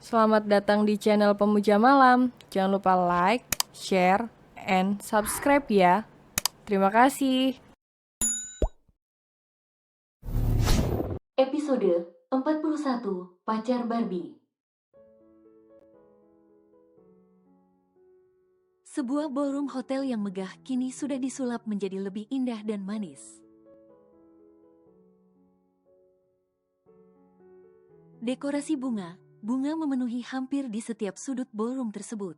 Selamat datang di channel Pemuja Malam. Jangan lupa like, share, and subscribe ya. Terima kasih. Episode 41 Pacar Barbie. Sebuah ballroom hotel yang megah kini sudah disulap menjadi lebih indah dan manis. Dekorasi bunga memenuhi hampir di setiap sudut ballroom tersebut,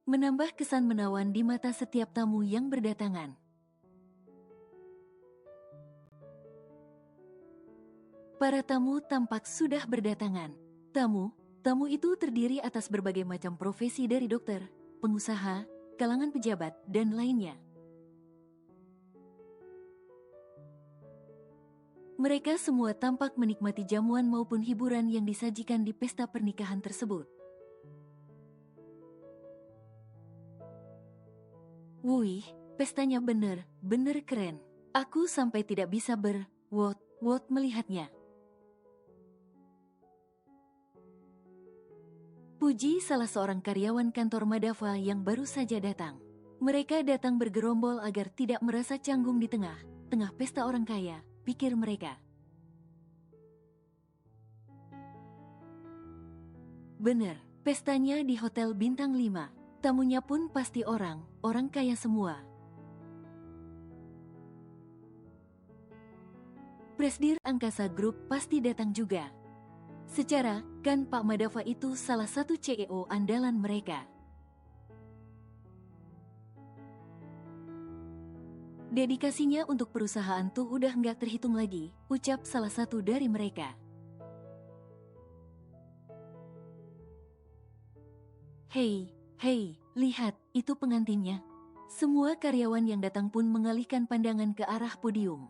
menambah kesan menawan di mata setiap tamu yang berdatangan. Para tamu tampak sudah berdatangan. Tamu itu terdiri atas berbagai macam profesi dari dokter, pengusaha, kalangan pejabat, dan lainnya. Mereka semua tampak menikmati jamuan maupun hiburan yang disajikan di pesta pernikahan tersebut. Wih, pestanya bener keren. Aku sampai tidak bisa berwot melihatnya. Puji salah seorang karyawan kantor Madava yang baru saja datang. Mereka datang bergerombol agar tidak merasa canggung di tengah pesta orang kaya, pikir mereka. Bener, pestanya di Hotel Bintang 5. Tamunya pun pasti orang kaya semua. Presdir Angkasa Group pasti datang juga. Secara, kan Pak Madava itu salah satu CEO andalan mereka. Dedikasinya untuk perusahaan tuh udah nggak terhitung lagi, ucap salah satu dari mereka. Hei, lihat, itu pengantinnya. Semua karyawan yang datang pun mengalihkan pandangan ke arah podium.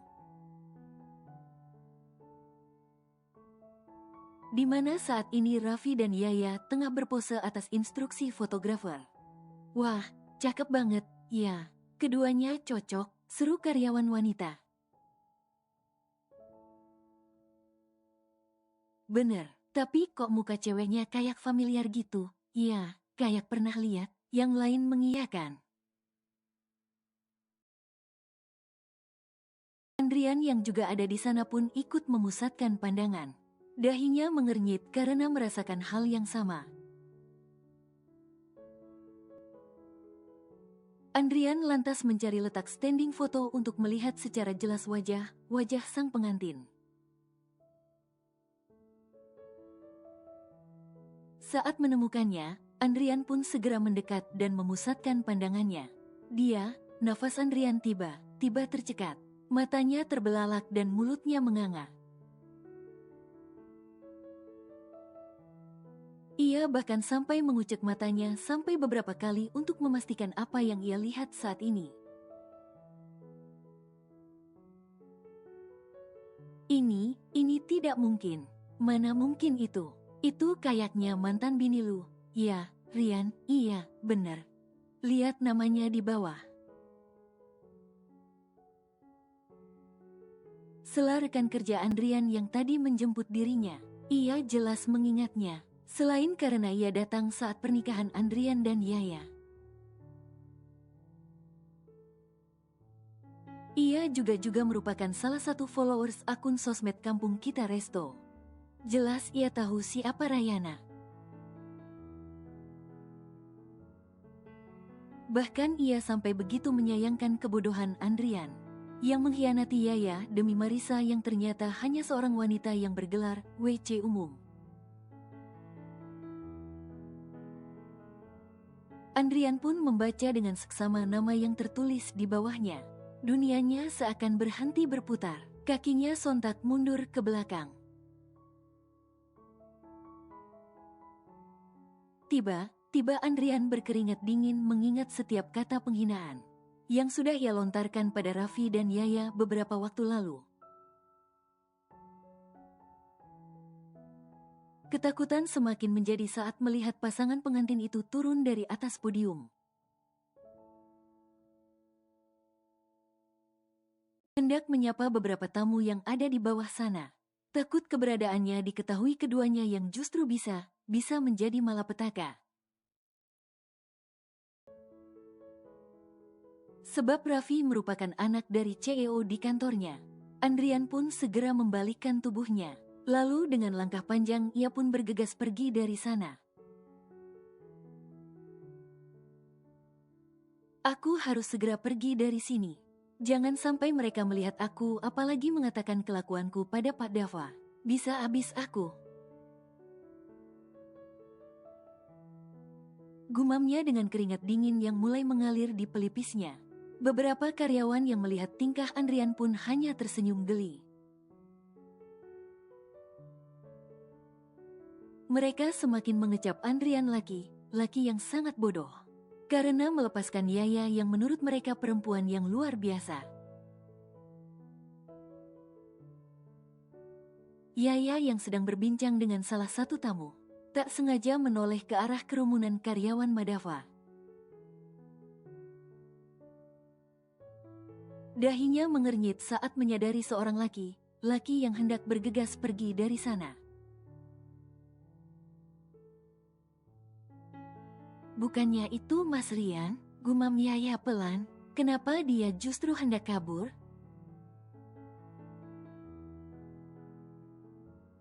Di mana saat ini Raffi dan Yaya tengah berpose atas instruksi fotografer. Wah, cakep banget, ya. Keduanya cocok, seru karyawan wanita. Bener, tapi kok muka ceweknya kayak familiar gitu? Iya, kayak pernah lihat. Yang lain mengiyakan. Andrian yang juga ada di sana pun ikut memusatkan pandangan. Dahinya mengernyit karena merasakan hal yang sama. Andrian lantas mencari letak standing foto untuk melihat secara jelas wajah sang pengantin. Saat menemukannya, Andrian pun segera mendekat dan memusatkan pandangannya. Nafas Andrian tiba tercekat. Matanya terbelalak dan mulutnya menganga. Ia bahkan sampai mengucek matanya sampai beberapa kali untuk memastikan apa yang ia lihat saat ini. Ini tidak mungkin. Mana mungkin itu? Itu kayaknya mantan bini lu. Ya, Rian, iya, bener. Lihat namanya di bawah. Sela rekan kerja Andrian yang tadi menjemput dirinya. Ia jelas mengingatnya. Selain karena ia datang saat pernikahan Andrian dan Yaya. Ia juga merupakan salah satu followers akun sosmed kampung kita Resto. Jelas ia tahu siapa Rayana. Bahkan ia sampai begitu menyayangkan kebodohan Andrian yang mengkhianati Yaya demi Marisa yang ternyata hanya seorang wanita yang bergelar WC umum. Andrian pun membaca dengan seksama nama yang tertulis di bawahnya. Dunianya seakan berhenti berputar. Kakinya sontak mundur ke belakang. Tiba Andrian berkeringat dingin mengingat setiap kata penghinaan yang sudah ia lontarkan pada Raffi dan Yaya beberapa waktu lalu. Ketakutan semakin menjadi saat melihat pasangan pengantin itu turun dari atas podium. Hendak menyapa beberapa tamu yang ada di bawah sana. Takut keberadaannya diketahui keduanya yang justru bisa menjadi malapetaka. Sebab Raffi merupakan anak dari CEO di kantornya. Andrian pun segera membalikkan tubuhnya. Lalu dengan langkah panjang ia pun bergegas pergi dari sana. Aku harus segera pergi dari sini. Jangan sampai mereka melihat aku apalagi mengatakan kelakuanku pada Pak Dava. Bisa habis aku. Gumamnya dengan keringat dingin yang mulai mengalir di pelipisnya. Beberapa karyawan yang melihat tingkah Andrian pun hanya tersenyum geli. Mereka semakin mengecap Andrian laki yang sangat bodoh. Karena melepaskan Yaya yang menurut mereka perempuan yang luar biasa. Yaya yang sedang berbincang dengan salah satu tamu, tak sengaja menoleh ke arah kerumunan karyawan Madava. Dahinya mengernyit saat menyadari seorang laki yang hendak bergegas pergi dari sana. Bukannya itu Mas Rian, gumam Yaya pelan, kenapa dia justru hendak kabur?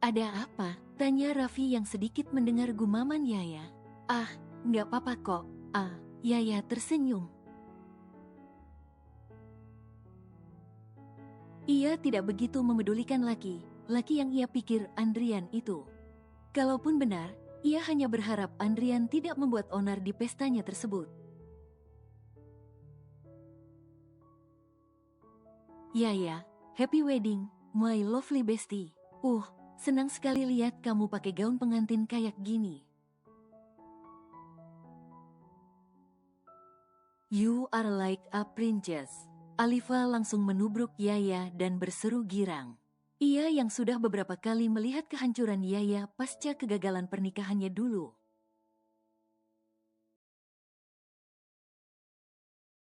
Ada apa? Tanya Raffi yang sedikit mendengar gumaman Yaya. Ah, nggak apa-apa kok. Yaya tersenyum. Ia tidak begitu memedulikan laki yang ia pikir Andrian itu. Kalaupun benar, ia hanya berharap Andrian tidak membuat onar di pestanya tersebut. Yaya, happy wedding, my lovely bestie. Senang sekali lihat kamu pakai gaun pengantin kayak gini. You are like a princess. Alifa langsung menubruk Yaya dan berseru girang. Ia yang sudah beberapa kali melihat kehancuran Yaya pasca kegagalan pernikahannya dulu.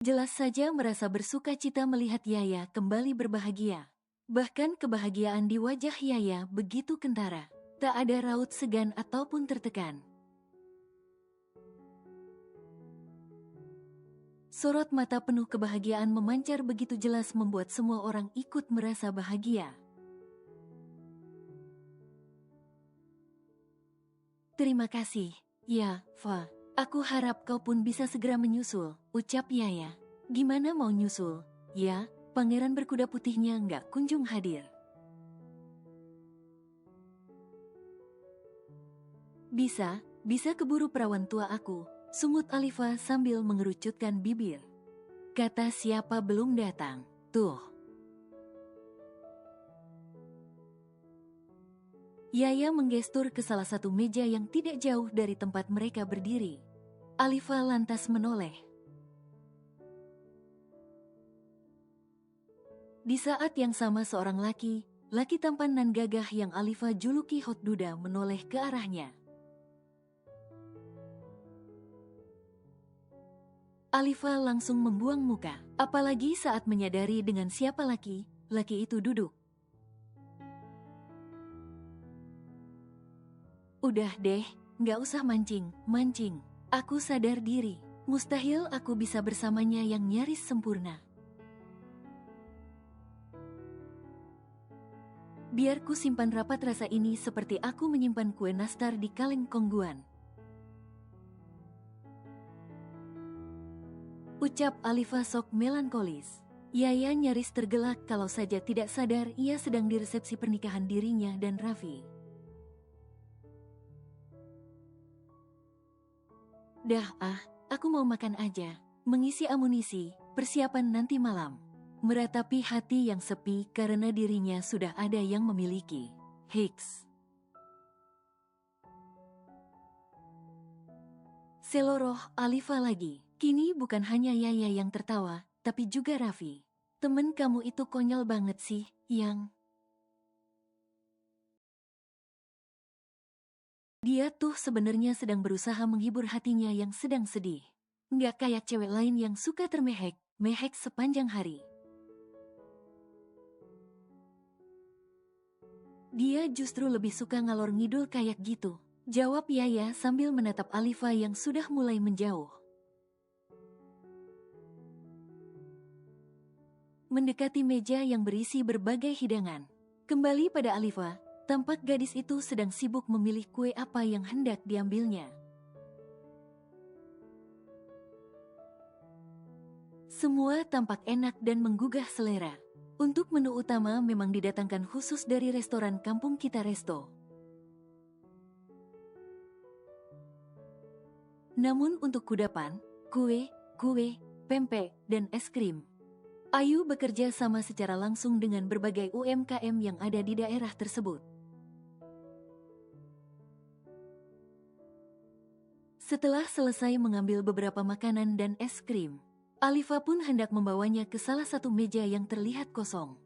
Jelas saja merasa bersuka cita melihat Yaya kembali berbahagia. Bahkan kebahagiaan di wajah Yaya begitu kentara. Tak ada raut segan ataupun tertekan. Sorot mata penuh kebahagiaan memancar begitu jelas membuat semua orang ikut merasa bahagia. Terima kasih, ya, Fa. Aku harap kau pun bisa segera menyusul, ucap Yaya. Gimana mau nyusul? Ya, pangeran berkuda putihnya nggak kunjung hadir. Bisa keburu perawan tua aku, sungut Alifa sambil mengerucutkan bibir. Kata siapa belum datang, tuh. Yaya menggestur ke salah satu meja yang tidak jauh dari tempat mereka berdiri. Alifa lantas menoleh. Di saat yang sama seorang laki tampan nan gagah yang Alifa juluki Hot Duda menoleh ke arahnya. Alifa langsung membuang muka, apalagi saat menyadari dengan siapa laki itu duduk. Udah deh, nggak usah mancing. Aku sadar diri, mustahil aku bisa bersamanya yang nyaris sempurna. Biar ku simpan rapat rasa ini seperti aku menyimpan kue nastar di kaleng kongguan. Ucap Alifa sok melankolis. Yaya nyaris tergelak kalau saja tidak sadar ia sedang di resepsi pernikahan dirinya dan Raffi. Aku mau makan aja, mengisi amunisi, persiapan nanti malam. Meratapi hati yang sepi karena dirinya sudah ada yang memiliki. Hiks. Seloroh Alifa lagi. Kini bukan hanya Yaya yang tertawa, tapi juga Raffi. Temen kamu itu konyol banget sih, yang... Dia tuh sebenarnya sedang berusaha menghibur hatinya yang sedang sedih. Nggak kayak cewek lain yang suka mehek sepanjang hari. Dia justru lebih suka ngalor ngidul kayak gitu, jawab Yaya sambil menatap Alifa yang sudah mulai menjauh. Mendekati meja yang berisi berbagai hidangan. Kembali pada Alifa, tampak gadis itu sedang sibuk memilih kue apa yang hendak diambilnya. Semua tampak enak dan menggugah selera. Untuk menu utama memang didatangkan khusus dari restoran kampung kita Resto. Namun untuk kudapan, kue, pempek, dan es krim, Ayu bekerja sama secara langsung dengan berbagai UMKM yang ada di daerah tersebut. Setelah selesai mengambil beberapa makanan dan es krim, Alifa pun hendak membawanya ke salah satu meja yang terlihat kosong.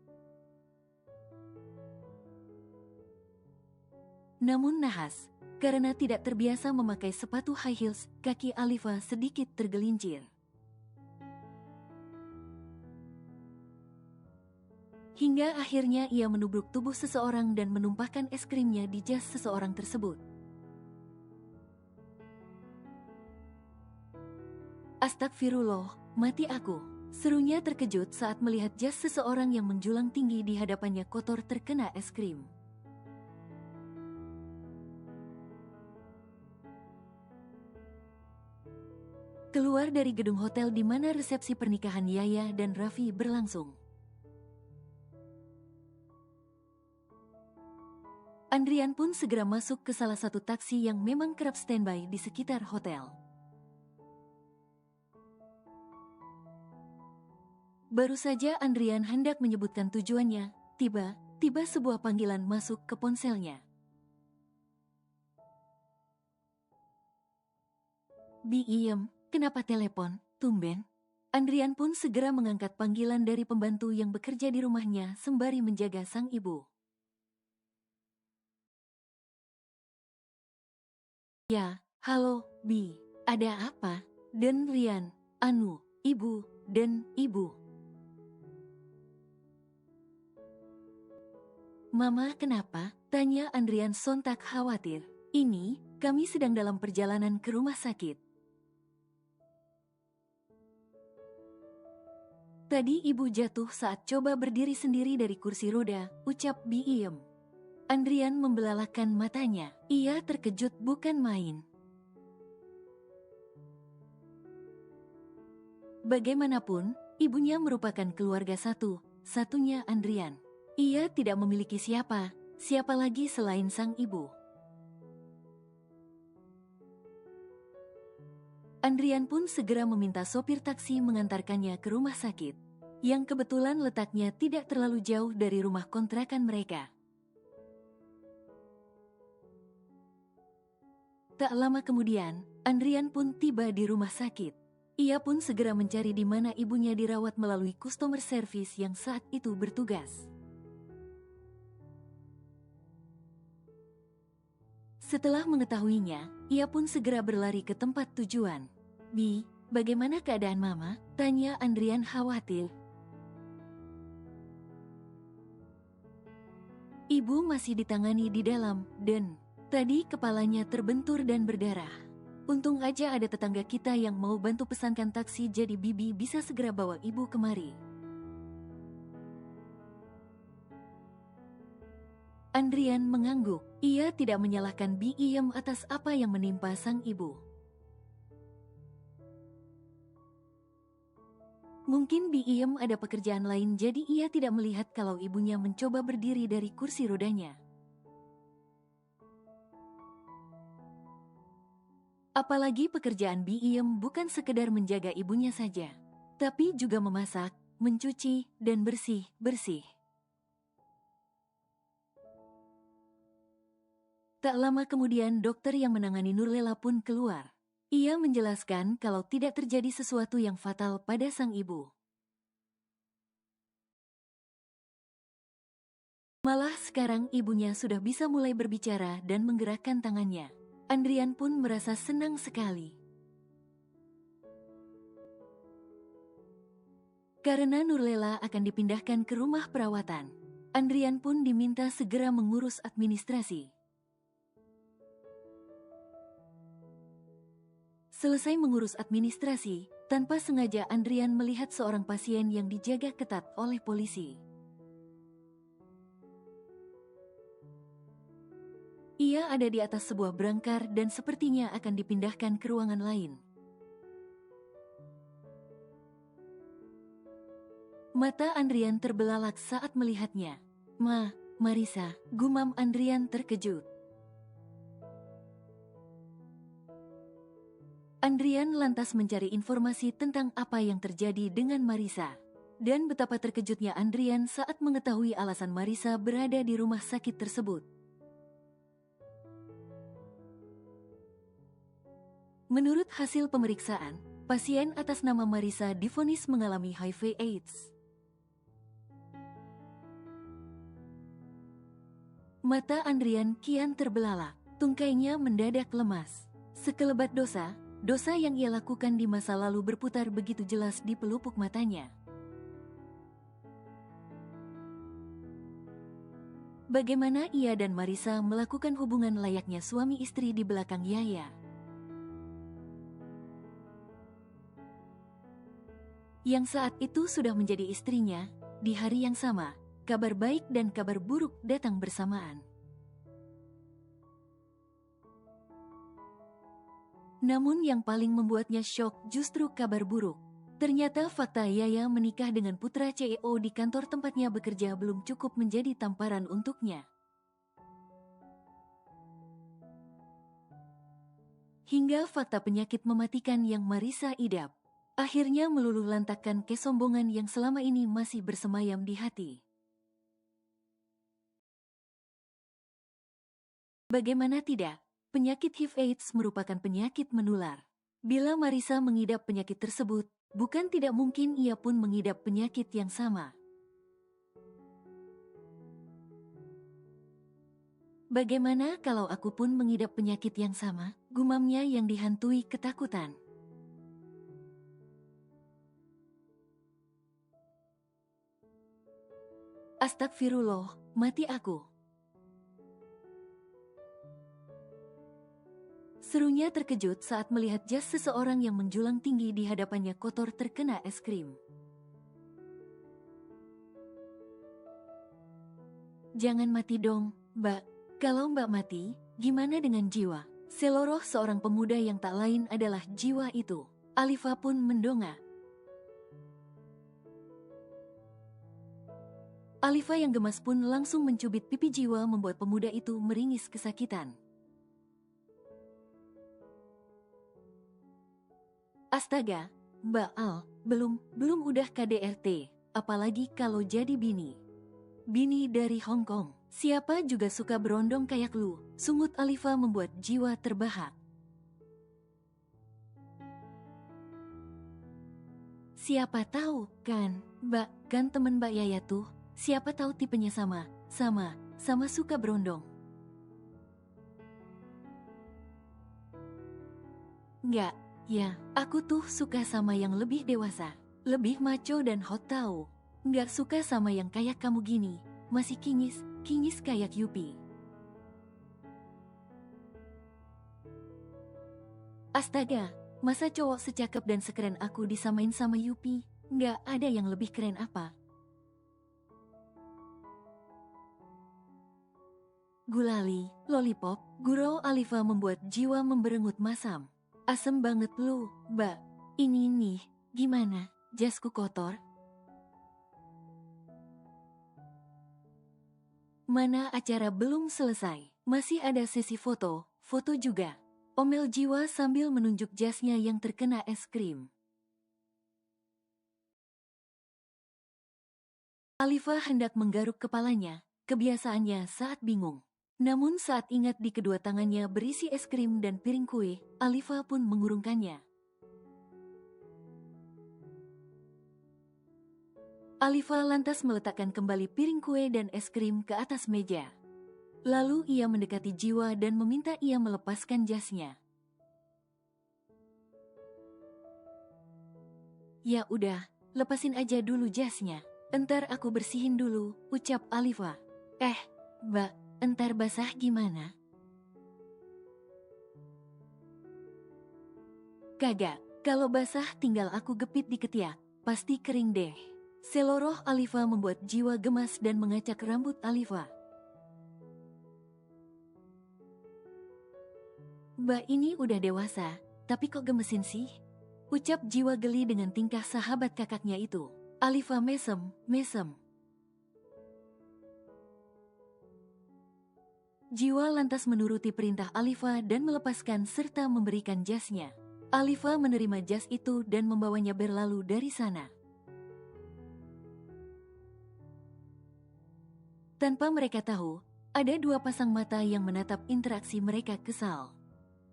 Namun nahas, karena tidak terbiasa memakai sepatu high heels, kaki Alifa sedikit tergelincir. Hingga akhirnya ia menubruk tubuh seseorang dan menumpahkan es krimnya di jas seseorang tersebut. Astagfirullah, mati aku, serunya terkejut saat melihat jas seseorang yang menjulang tinggi di hadapannya kotor terkena es krim. Keluar dari gedung hotel di mana resepsi pernikahan Yaya dan Raffi berlangsung, Andrian pun segera masuk ke salah satu taksi yang memang kerap standby di sekitar hotel. Baru saja Andrian hendak menyebutkan tujuannya, tiba sebuah panggilan masuk ke ponselnya. Iem, kenapa telepon, tumben? Andrian pun segera mengangkat panggilan dari pembantu yang bekerja di rumahnya sembari menjaga sang ibu. Ya, halo, Bi, ada apa? Dan Rian, ibu, dan ibu. Mama kenapa? Tanya Andrian sontak khawatir. Ini, kami sedang dalam perjalanan ke rumah sakit. Tadi ibu jatuh saat coba berdiri sendiri dari kursi roda, ucap Iem. Andrian membelalakan matanya. Ia terkejut bukan main. Bagaimanapun, ibunya merupakan keluarga satunya Andrian. Ia tidak memiliki siapa lagi selain sang ibu. Andrian pun segera meminta sopir taksi mengantarkannya ke rumah sakit, yang kebetulan letaknya tidak terlalu jauh dari rumah kontrakan mereka. Tak lama kemudian, Andrian pun tiba di rumah sakit. Ia pun segera mencari di mana ibunya dirawat melalui customer service yang saat itu bertugas. Setelah mengetahuinya, ia pun segera berlari ke tempat tujuan. Bi, bagaimana keadaan Mama? Tanya Andrian khawatir. Ibu masih ditangani di dalam, dan tadi kepalanya terbentur dan berdarah. Untung aja ada tetangga kita yang mau bantu pesankan taksi jadi Bibi bisa segera bawa ibu kemari. Andrian mengangguk. Ia tidak menyalahkan Iem atas apa yang menimpa sang ibu. Mungkin Iem ada pekerjaan lain jadi ia tidak melihat kalau ibunya mencoba berdiri dari kursi rodanya. Apalagi pekerjaan Iem bukan sekedar menjaga ibunya saja, tapi juga memasak, mencuci, dan bersih-bersih. Tak lama kemudian dokter yang menangani Nurlela pun keluar. Ia menjelaskan kalau tidak terjadi sesuatu yang fatal pada sang ibu. Malah sekarang ibunya sudah bisa mulai berbicara dan menggerakkan tangannya. Andrian pun merasa senang sekali. Karena Nurlela akan dipindahkan ke rumah perawatan, Andrian pun diminta segera mengurus administrasi. Selesai mengurus administrasi, tanpa sengaja Andrian melihat seorang pasien yang dijaga ketat oleh polisi. Ia ada di atas sebuah brangkar dan sepertinya akan dipindahkan ke ruangan lain. Mata Andrian terbelalak saat melihatnya. Marisa, gumam Andrian terkejut. Andrian lantas mencari informasi tentang apa yang terjadi dengan Marisa. Dan betapa terkejutnya Andrian saat mengetahui alasan Marisa berada di rumah sakit tersebut. Menurut hasil pemeriksaan, pasien atas nama Marisa divonis mengalami HIV/AIDS. Mata Andrian kian terbelalak, tungkainya mendadak lemas. Sekelebat dosa yang ia lakukan di masa lalu berputar begitu jelas di pelupuk matanya. Bagaimana ia dan Marisa melakukan hubungan layaknya suami istri di belakang Yaya? Yang saat itu sudah menjadi istrinya, di hari yang sama, kabar baik dan kabar buruk datang bersamaan. Namun yang paling membuatnya syok justru kabar buruk. Ternyata fakta Yaya menikah dengan putra CEO di kantor tempatnya bekerja belum cukup menjadi tamparan untuknya. Hingga fakta penyakit mematikan yang Marisa idap, akhirnya meluluhlantakkan kesombongan yang selama ini masih bersemayam di hati. Bagaimana tidak? Penyakit HIV/AIDS merupakan penyakit menular. Bila Marisa mengidap penyakit tersebut, bukan tidak mungkin ia pun mengidap penyakit yang sama. Bagaimana kalau aku pun mengidap penyakit yang sama? Gumamnya yang dihantui ketakutan. Astagfirullah, mati aku. Serunya terkejut saat melihat jas seseorang yang menjulang tinggi di hadapannya kotor terkena es krim. Jangan mati dong, Mbak. Kalau Mbak mati, gimana dengan jiwa? Seloroh seorang pemuda yang tak lain adalah jiwa itu. Alifa pun mendongak. Alifa yang gemas pun langsung mencubit pipi jiwa membuat pemuda itu meringis kesakitan. Astaga, Mbak Al, belum udah KDRT, apalagi kalau jadi bini. Bini dari Hong Kong, siapa juga suka berondong kayak lu, sungut Alifa membuat jiwa terbahak. Siapa tahu, kan, Mbak, kan temen Mbak Yaya tuh, siapa tahu tipenya sama suka berondong. Enggak. Ya, aku tuh suka sama yang lebih dewasa, lebih macho dan hot tahu. Nggak suka sama yang kayak kamu gini, masih kinyis kayak Yupi. Astaga, masa cowok secakep dan sekeren aku disamain sama Yupi? Nggak ada yang lebih keren apa? Gulali, lollipop, gurau Alifa membuat jiwa memberengut masam. Asem banget lu, Mbak. Ini nih, gimana? Jasku kotor? Mana acara belum selesai? Masih ada sesi foto juga. Omel jiwa sambil menunjuk jasnya yang terkena es krim. Alifa hendak menggaruk kepalanya, kebiasaannya saat bingung. Namun saat ingat di kedua tangannya berisi es krim dan piring kue, Alifa pun mengurungkannya. Alifa lantas meletakkan kembali piring kue dan es krim ke atas meja. Lalu ia mendekati jiwa dan meminta ia melepaskan jasnya. Ya udah, lepasin aja dulu jasnya. Entar aku bersihin dulu, ucap Alifa. Mbak, entar basah gimana? Kagak, kalau basah tinggal aku gepit di ketiak, pasti kering deh. Seloroh Alifa membuat jiwa gemas dan mengacak rambut Alifa. Mbak ini udah dewasa, tapi kok gemesin sih? Ucap jiwa geli dengan tingkah sahabat kakaknya itu. Alifa mesem. Jiwa lantas menuruti perintah Alifa dan melepaskan serta memberikan jasnya. Alifa menerima jas itu dan membawanya berlalu dari sana. Tanpa mereka tahu, ada dua pasang mata yang menatap interaksi mereka kesal.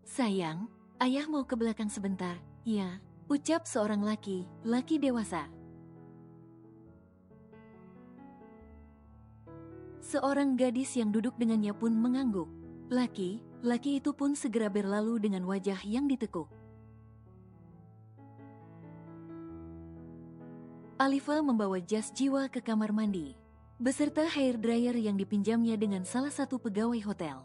Sayang, ayah mau ke belakang sebentar, ya, ucap seorang laki dewasa. Seorang gadis yang duduk dengannya pun mengangguk. Laki itu pun segera berlalu dengan wajah yang ditekuk. Alifa membawa jas jiwa ke kamar mandi, beserta hair dryer yang dipinjamnya dengan salah satu pegawai hotel.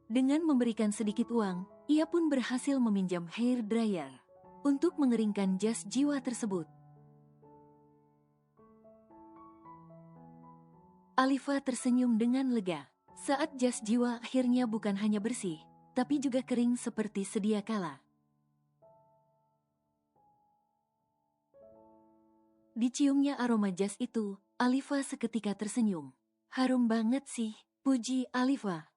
Dengan memberikan sedikit uang, ia pun berhasil meminjam hair dryer untuk mengeringkan jas jiwa tersebut. Alifa tersenyum dengan lega saat jas jiwa akhirnya bukan hanya bersih, tapi juga kering seperti sedia kala. Diciumnya aroma jas itu, Alifa seketika tersenyum. Harum banget sih, puji Alifa.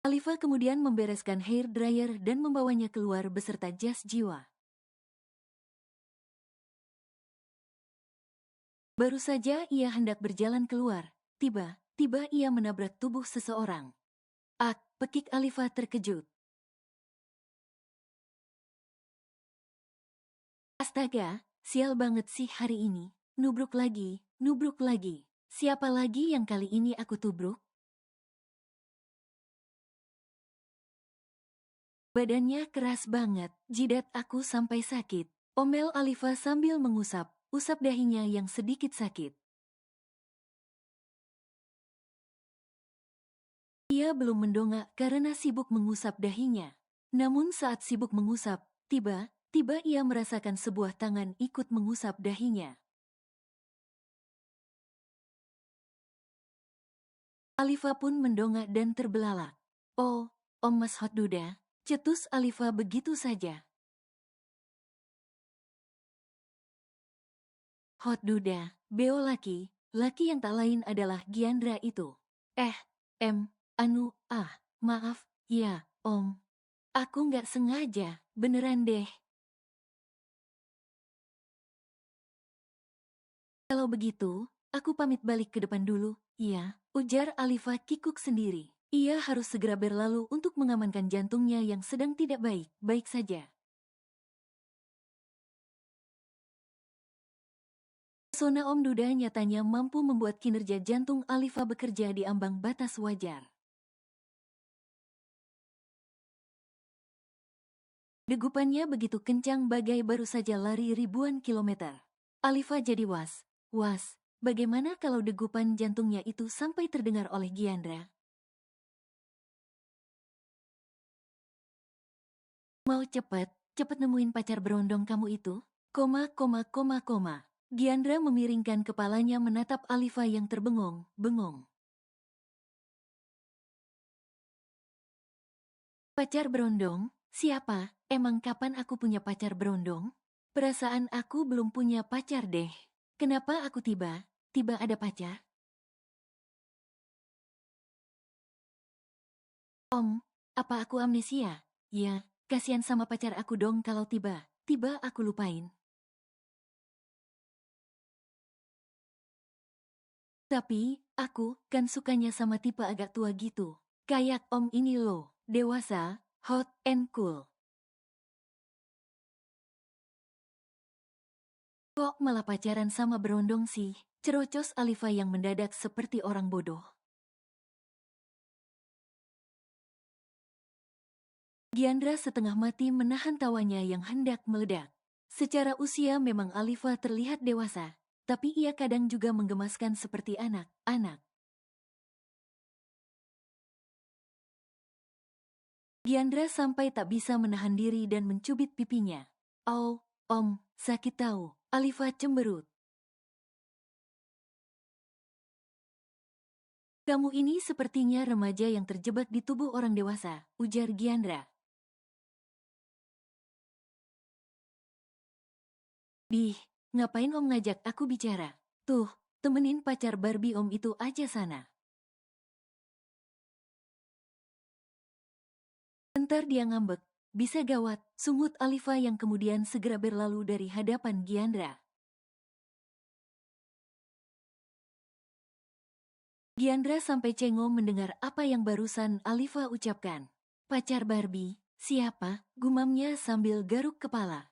Alifa kemudian membereskan hair dryer dan membawanya keluar beserta jas jiwa. Baru saja ia hendak berjalan keluar, tiba-tiba ia menabrak tubuh seseorang. Pekik Alifa terkejut. Astaga, sial banget sih hari ini. Nubruk lagi. Siapa lagi yang kali ini aku tubruk? Badannya keras banget, jidat aku sampai sakit. Omel Alifa sambil usap dahinya yang sedikit sakit. Ia belum mendongak karena sibuk mengusap dahinya. Namun saat sibuk mengusap, tiba-tiba ia merasakan sebuah tangan ikut mengusap dahinya. Alifa pun mendongak dan terbelalak. Oh, Om Mas Hot Duda, cetus Alifa begitu saja. Hot Duda, beo laki yang tak lain adalah Giandra itu. Maaf, ya, Om. Aku nggak sengaja, beneran deh. Kalau begitu, aku pamit balik ke depan dulu, ya, ujar Alifa kikuk sendiri. Ia harus segera berlalu untuk mengamankan jantungnya yang sedang tidak baik saja. Pesona Om Duda nyatanya mampu membuat kinerja jantung Alifa bekerja di ambang batas wajar. Degupannya begitu kencang bagai baru saja lari ribuan kilometer. Alifa jadi was. Bagaimana kalau degupan jantungnya itu sampai terdengar oleh Giandra? Mau cepet nemuin pacar berondong kamu itu? Giandra memiringkan kepalanya menatap Alifa yang terbengong. Pacar berondong? Siapa? Emang kapan aku punya pacar berondong? Perasaan aku belum punya pacar deh. Kenapa aku tiba ada pacar? Om, apa aku amnesia? Ya, kasihan sama pacar aku dong kalau tiba aku lupain. Tapi, aku kan sukanya sama tipe agak tua gitu. Kayak Om ini loh, dewasa, hot and cool. Kok malah pacaran sama berondong sih? Cerocos Alifa yang mendadak seperti orang bodoh. Giandra setengah mati menahan tawanya yang hendak meledak. Secara usia memang Alifa terlihat dewasa, tapi ia kadang juga menggemaskan seperti anak-anak. Giandra sampai tak bisa menahan diri dan mencubit pipinya. "Oh, Om, sakit tahu." Alifa cemberut. "Kamu ini sepertinya remaja yang terjebak di tubuh orang dewasa," ujar Giandra. "Dih, ngapain Om ngajak aku bicara? Tuh, temenin pacar Barbie Om itu aja sana." Entar dia ngambek, bisa gawat, sungut Alifa yang kemudian segera berlalu dari hadapan Giandra. Giandra sampai cengong mendengar apa yang barusan Alifa ucapkan. "Pacar Barbie, siapa?" gumamnya sambil garuk kepala.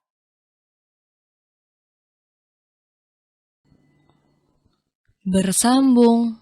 Bersambung.